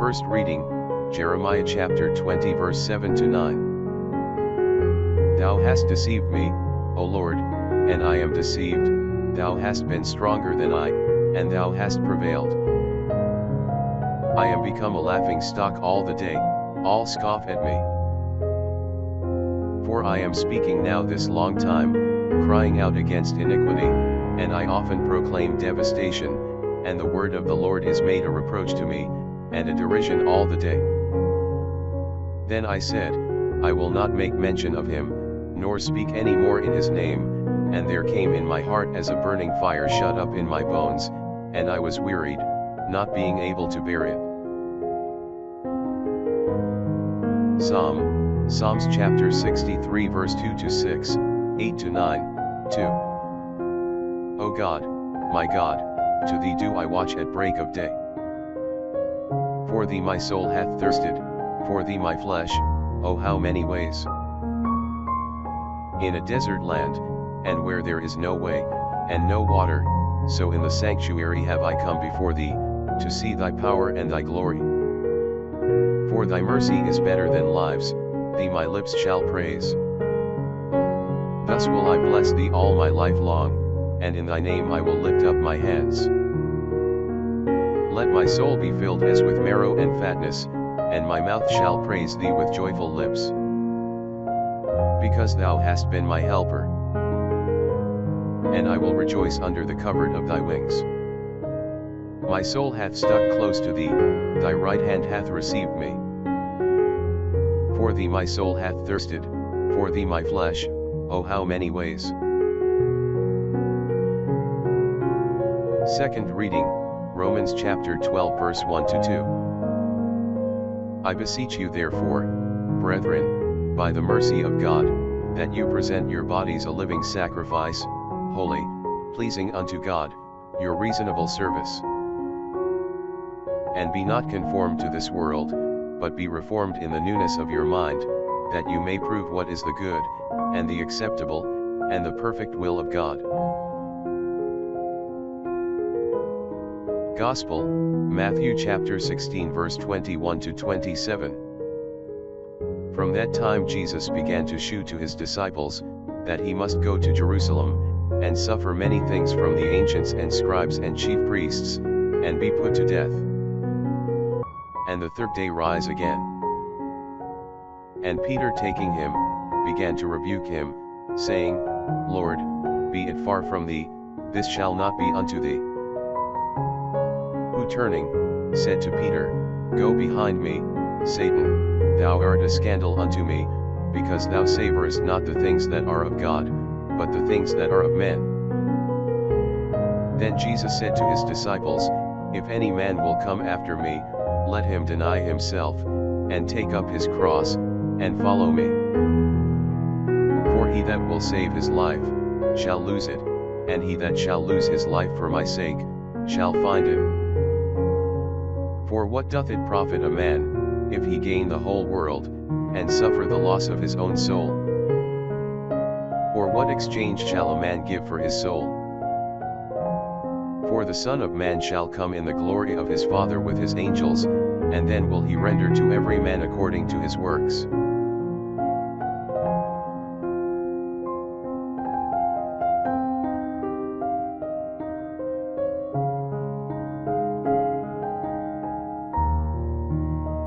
First reading, Jeremiah chapter 20 verse 7 to 9. Thou hast deceived me, O Lord, and I am deceived, thou hast been stronger than I, and thou hast prevailed. I am become a laughing stock all the day, all scoff at me. For I am speaking now this long time, crying out against iniquity, and I often proclaim devastation, and the word of the Lord is made a reproach to me, and a derision all the day. Then I said, I will not make mention of him, nor speak any more in his name, and there came in my heart as a burning fire shut up in my bones, and I was wearied, not being able to bear it. Psalms chapter 63 verse 2 to 6, 8 to 9, 2. O God, my God, to thee do I watch at break of day. For thee my soul hath thirsted, for thee my flesh, oh how many ways. In a desert land, and where there is no way, and no water, so in the sanctuary have I come before thee, to see thy power and thy glory. For thy mercy is better than lives, thee my lips shall praise. Thus will I bless thee all my life long, and in thy name I will lift up my hands. Let my soul be filled as with marrow and fatness, and my mouth shall praise thee with joyful lips. Because thou hast been my helper, and I will rejoice under the covert of thy wings. My soul hath stuck close to thee, thy right hand hath received me. For thee my soul hath thirsted, for thee my flesh, oh how many ways. Second reading, Romans chapter 12 verse 1 to 2. I beseech you therefore, brethren, by the mercy of God, that you present your bodies a living sacrifice, holy, pleasing unto God, your reasonable service. And be not conformed to this world, but be reformed in the newness of your mind, that you may prove what is the good, and the acceptable, and the perfect will of God. Gospel, Matthew chapter 16 verse 21 to 27. From that time Jesus began to shew to his disciples, that he must go to Jerusalem, and suffer many things from the ancients and scribes and chief priests, and be put to death, and the third day rise again. And Peter taking him, began to rebuke him, saying, Lord, be it far from thee, this shall not be unto thee. Who turning, said to Peter, Go behind me, Satan, thou art a scandal unto me, because thou savorest not the things that are of God, but the things that are of men. Then Jesus said to his disciples, If any man will come after me, let him deny himself, and take up his cross, and follow me. For he that will save his life, shall lose it, and he that shall lose his life for my sake, shall find it. For what doth it profit a man, if he gain the whole world, and suffer the loss of his own soul? Or what exchange shall a man give for his soul? For the Son of Man shall come in the glory of his Father with his angels, and then will he render to every man according to his works.